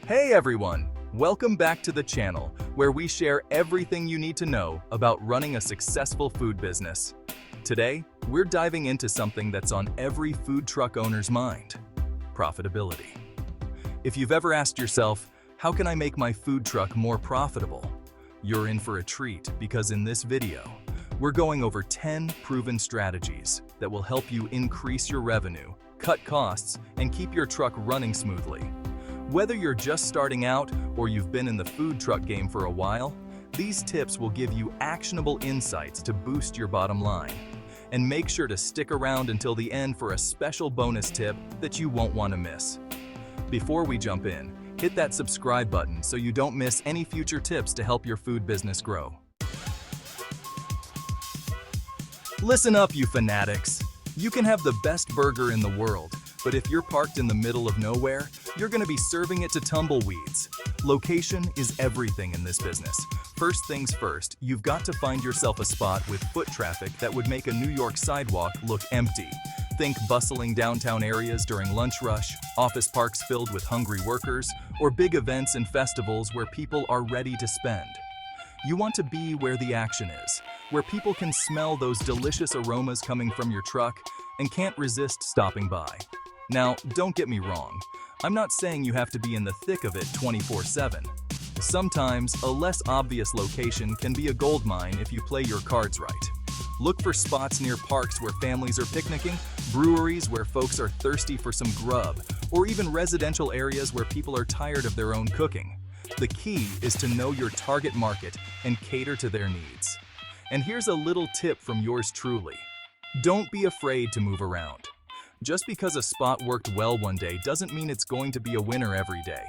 Hey everyone! Welcome back to the channel, where we share everything you need to know about running a successful food business. Today, we're diving into something that's on every food truck owner's mind: profitability. If you've ever asked yourself, how can I make my food truck more profitable? You're in for a treat, because in this video, we're going over 10 proven strategies that will help you increase your revenue, cut costs, and keep your truck running smoothly. Whether you're just starting out or you've been in the food truck game for a while, these tips will give you actionable insights to boost your bottom line. And make sure to stick around until the end for a special bonus tip that you won't want to miss. Before we jump in, hit that subscribe button so you don't miss any future tips to help your food business grow. Listen up, you fanatics! You can have the best burger in the world, but if you're parked in the middle of nowhere, you're going to be serving it to tumbleweeds. Location is everything in this business. First things first, you've got to find yourself a spot with foot traffic that would make a New York sidewalk look empty. Think bustling downtown areas during lunch rush, office parks filled with hungry workers, or big events and festivals where people are ready to spend. You want to be where the action is, where people can smell those delicious aromas coming from your truck and can't resist stopping by. Now, don't get me wrong. I'm not saying you have to be in the thick of it 24/7. Sometimes, a less obvious location can be a goldmine if you play your cards right. Look for spots near parks where families are picnicking, breweries where folks are thirsty for some grub, or even residential areas where people are tired of their own cooking. The key is to know your target market and cater to their needs. And here's a little tip from yours truly. Don't be afraid to move around. Just because a spot worked well one day doesn't mean it's going to be a winner every day.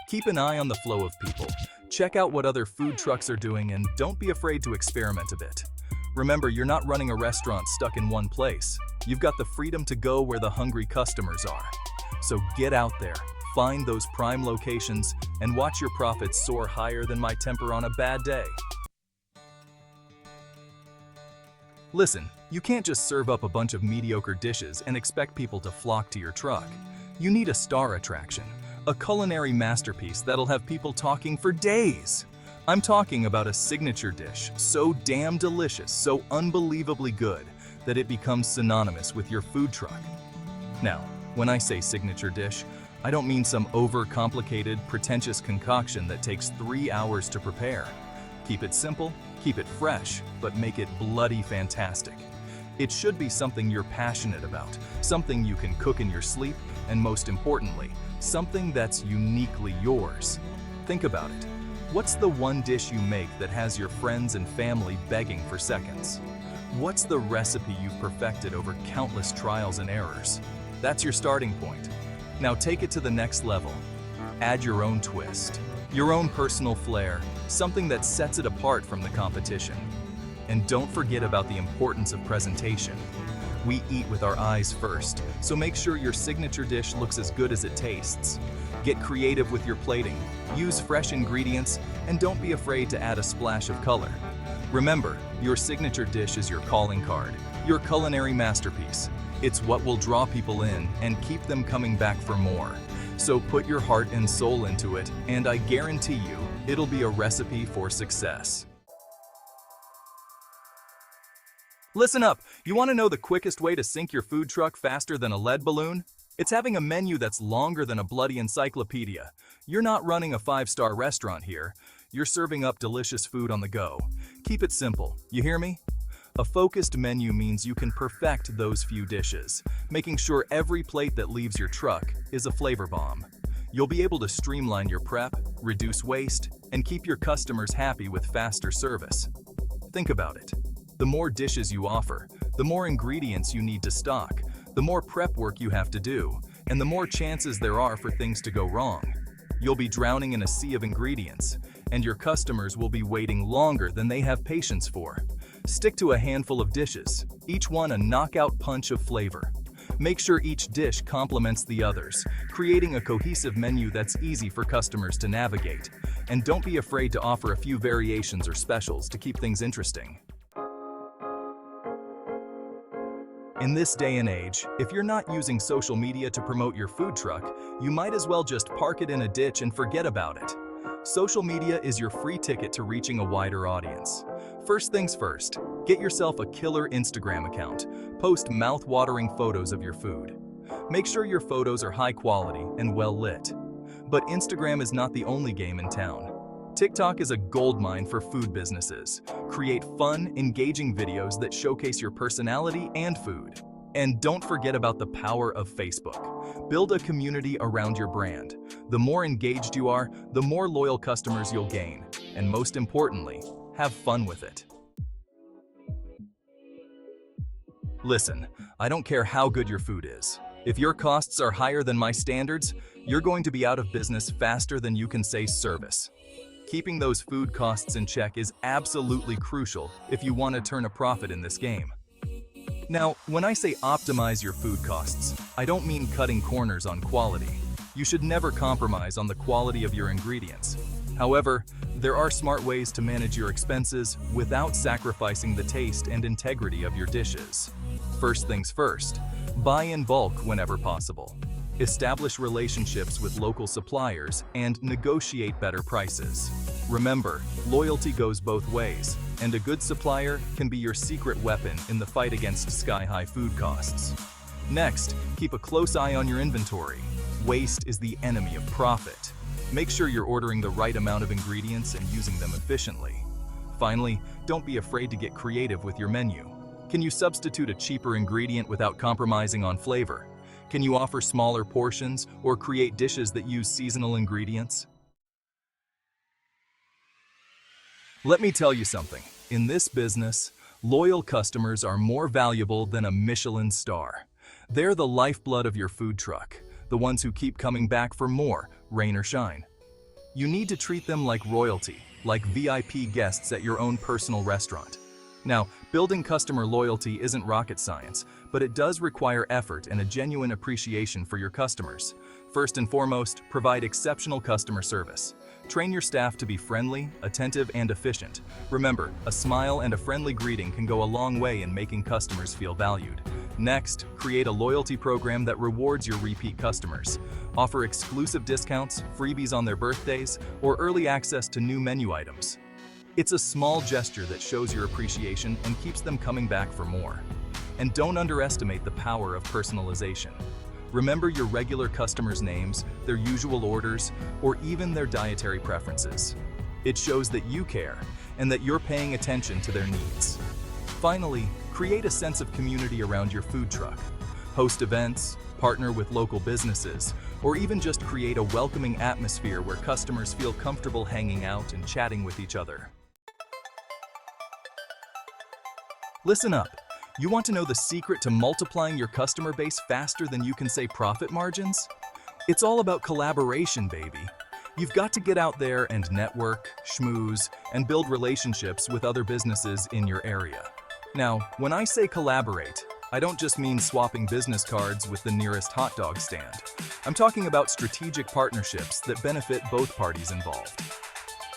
Keep an eye on the flow of people. Check out what other food trucks are doing, and don't be afraid to experiment a bit. Remember, you're not running a restaurant stuck in one place. You've got the freedom to go where the hungry customers are. So get out there, find those prime locations, and watch your profits soar higher than my temper on a bad day. Listen, you can't just serve up a bunch of mediocre dishes and expect people to flock to your truck. You need a star attraction, a culinary masterpiece that'll have people talking for days. I'm talking about a signature dish so damn delicious, so unbelievably good, that it becomes synonymous with your food truck. Now, when I say signature dish, I don't mean some overcomplicated, pretentious concoction that takes 3 hours to prepare. Keep it simple, keep it fresh, but make it bloody fantastic. It should be something you're passionate about, something you can cook in your sleep, and most importantly, something that's uniquely yours. Think about it. What's the one dish you make that has your friends and family begging for seconds? What's the recipe you've perfected over countless trials and errors? That's your starting point. Now take it to the next level. Add your own twist, your own personal flair, something that sets it apart from the competition. And don't forget about the importance of presentation. We eat with our eyes first, so make sure your signature dish looks as good as it tastes. Get creative with your plating, use fresh ingredients, and don't be afraid to add a splash of color. Remember, your signature dish is your calling card, your culinary masterpiece. It's what will draw people in and keep them coming back for more. So put your heart and soul into it, and I guarantee you, it'll be a recipe for success. Listen up, you want to know the quickest way to sink your food truck faster than a lead balloon? It's having a menu that's longer than a bloody encyclopedia. You're not running a 5-star restaurant here. You're serving up delicious food on the go. Keep it simple, you hear me? A focused menu means you can perfect those few dishes, making sure every plate that leaves your truck is a flavor bomb. You'll be able to streamline your prep, reduce waste, and keep your customers happy with faster service. Think about it. The more dishes you offer, the more ingredients you need to stock, the more prep work you have to do, and the more chances there are for things to go wrong. You'll be drowning in a sea of ingredients, and your customers will be waiting longer than they have patience for. Stick to a handful of dishes, each one a knockout punch of flavor. Make sure each dish complements the others, creating a cohesive menu that's easy for customers to navigate. And don't be afraid to offer a few variations or specials to keep things interesting. In this day and age, if you're not using social media to promote your food truck, you might as well just park it in a ditch and forget about it. Social media is your free ticket to reaching a wider audience. First things first, get yourself a killer Instagram account. Post mouth-watering photos of your food. Make sure your photos are high quality and well lit. But Instagram is not the only game in town. TikTok is a goldmine for food businesses. Create fun, engaging videos that showcase your personality and food. And don't forget about the power of Facebook. Build a community around your brand. The more engaged you are, the more loyal customers you'll gain. And most importantly, have fun with it. Listen, I don't care how good your food is. If your costs are higher than my standards, you're going to be out of business faster than you can say service. Keeping those food costs in check is absolutely crucial if you want to turn a profit in this game. Now, when I say optimize your food costs, I don't mean cutting corners on quality. You should never compromise on the quality of your ingredients. However, there are smart ways to manage your expenses without sacrificing the taste and integrity of your dishes. First things first, buy in bulk whenever possible. Establish relationships with local suppliers and negotiate better prices. Remember, loyalty goes both ways, and a good supplier can be your secret weapon in the fight against sky-high food costs. Next, keep a close eye on your inventory. Waste is the enemy of profit. Make sure you're ordering the right amount of ingredients and using them efficiently. Finally, don't be afraid to get creative with your menu. Can you substitute a cheaper ingredient without compromising on flavor? Can you offer smaller portions or create dishes that use seasonal ingredients? Let me tell you something. In this business, loyal customers are more valuable than a Michelin star. They're the lifeblood of your food truck, the ones who keep coming back for more, rain or shine. You need to treat them like royalty, like VIP guests at your own personal restaurant. Now, building customer loyalty isn't rocket science, but it does require effort and a genuine appreciation for your customers. First and foremost, provide exceptional customer service. Train your staff to be friendly, attentive, and efficient. Remember, a smile and a friendly greeting can go a long way in making customers feel valued. Next, create a loyalty program that rewards your repeat customers. Offer exclusive discounts, freebies on their birthdays, or early access to new menu items. It's a small gesture that shows your appreciation and keeps them coming back for more. And don't underestimate the power of personalization. Remember your regular customers' names, their usual orders, or even their dietary preferences. It shows that you care and that you're paying attention to their needs. Finally, create a sense of community around your food truck. Host events, partner with local businesses, or even just create a welcoming atmosphere where customers feel comfortable hanging out and chatting with each other. Listen up. You want to know the secret to multiplying your customer base faster than you can say profit margins? It's all about collaboration, baby. You've got to get out there and network, schmooze, and build relationships with other businesses in your area. Now, when I say collaborate, I don't just mean swapping business cards with the nearest hot dog stand. I'm talking about strategic partnerships that benefit both parties involved.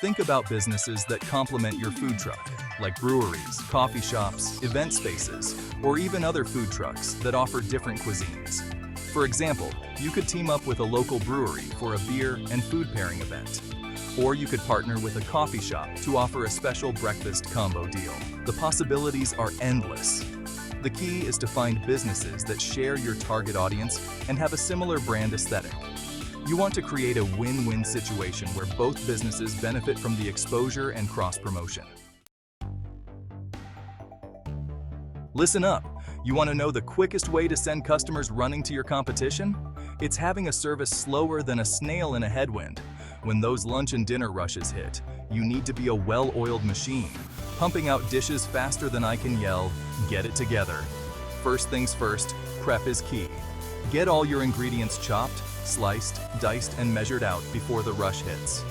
Think about businesses that complement your food truck, like breweries, coffee shops, event spaces, or even other food trucks that offer different cuisines. For example, you could team up with a local brewery for a beer and food pairing event. Or you could partner with a coffee shop to offer a special breakfast combo deal. The possibilities are endless. The key is to find businesses that share your target audience and have a similar brand aesthetic. You want to create a win-win situation where both businesses benefit from the exposure and cross-promotion. Listen up. You want to know the quickest way to send customers running to your competition? It's having a service slower than a snail in a headwind. When those lunch and dinner rushes hit, you need to be a well-oiled machine, pumping out dishes faster than I can yell, "Get it together." First things first, prep is key. Get all your ingredients chopped, sliced, diced, and measured out before the rush hits.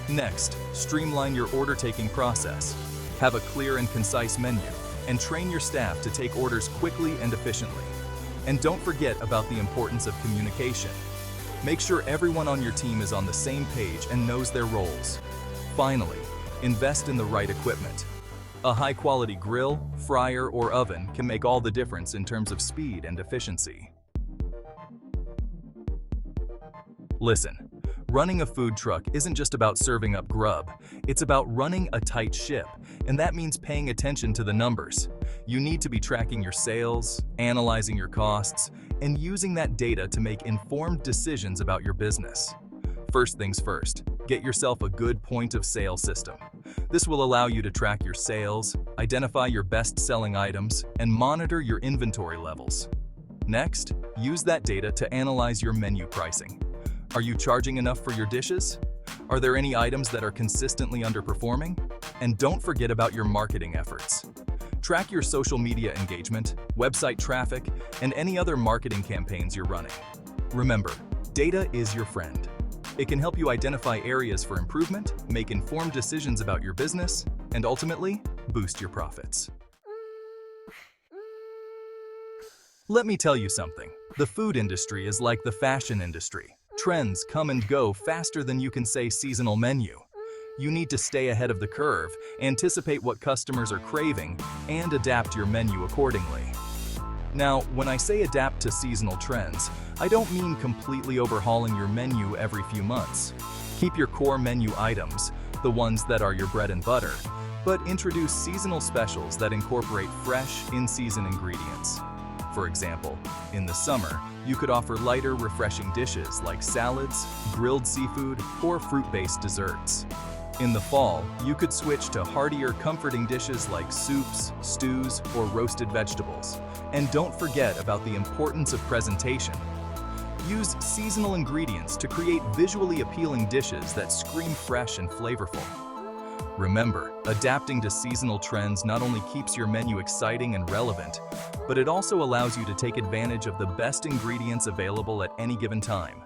Next, streamline your order-taking process. Have a clear and concise menu, and train your staff to take orders quickly and efficiently. And don't forget about the importance of communication. Make sure everyone on your team is on the same page and knows their roles. Finally, invest in the right equipment. A high-quality grill, fryer, or oven can make all the difference in terms of speed and efficiency. Listen, running a food truck isn't just about serving up grub, it's about running a tight ship, and that means paying attention to the numbers. You need to be tracking your sales, analyzing your costs, and using that data to make informed decisions about your business. First things first, get yourself a good point of sale system. This will allow you to track your sales, identify your best-selling items, and monitor your inventory levels. Next, use that data to analyze your menu pricing. Are you charging enough for your dishes? Are there any items that are consistently underperforming? And don't forget about your marketing efforts. Track your social media engagement, website traffic, and any other marketing campaigns you're running. Remember, data is your friend. It can help you identify areas for improvement, make informed decisions about your business, and ultimately, boost your profits. Let me tell you something. The food industry is like the fashion industry. Trends come and go faster than you can say seasonal menu. You need to stay ahead of the curve, anticipate what customers are craving, and adapt your menu accordingly. Now, when I say adapt to seasonal trends, I don't mean completely overhauling your menu every few months. Keep your core menu items, the ones that are your bread and butter, but introduce seasonal specials that incorporate fresh, in-season ingredients. For example, in the summer, you could offer lighter, refreshing dishes like salads, grilled seafood, or fruit-based desserts. In the fall, you could switch to heartier, comforting dishes like soups, stews, or roasted vegetables. And don't forget about the importance of presentation. Use seasonal ingredients to create visually appealing dishes that scream fresh and flavorful. Remember, adapting to seasonal trends not only keeps your menu exciting and relevant, but it also allows you to take advantage of the best ingredients available at any given time.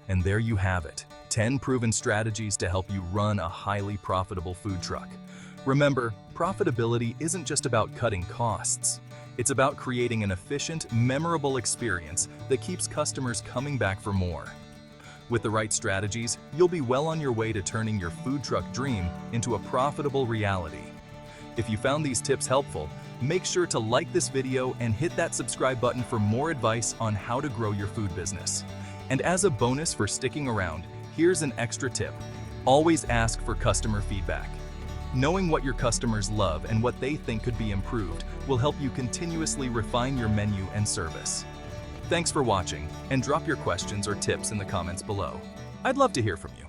And there you have it, 10 proven strategies to help you run a highly profitable food truck. Remember, profitability isn't just about cutting costs. It's about creating an efficient, memorable experience that keeps customers coming back for more. With the right strategies, you'll be well on your way to turning your food truck dream into a profitable reality. If you found these tips helpful, make sure to like this video and hit that subscribe button for more advice on how to grow your food business. And as a bonus for sticking around, here's an extra tip. Always ask for customer feedback. Knowing what your customers love and what they think could be improved will help you continuously refine your menu and service. Thanks for watching, and drop your questions or tips in the comments below. I'd love to hear from you.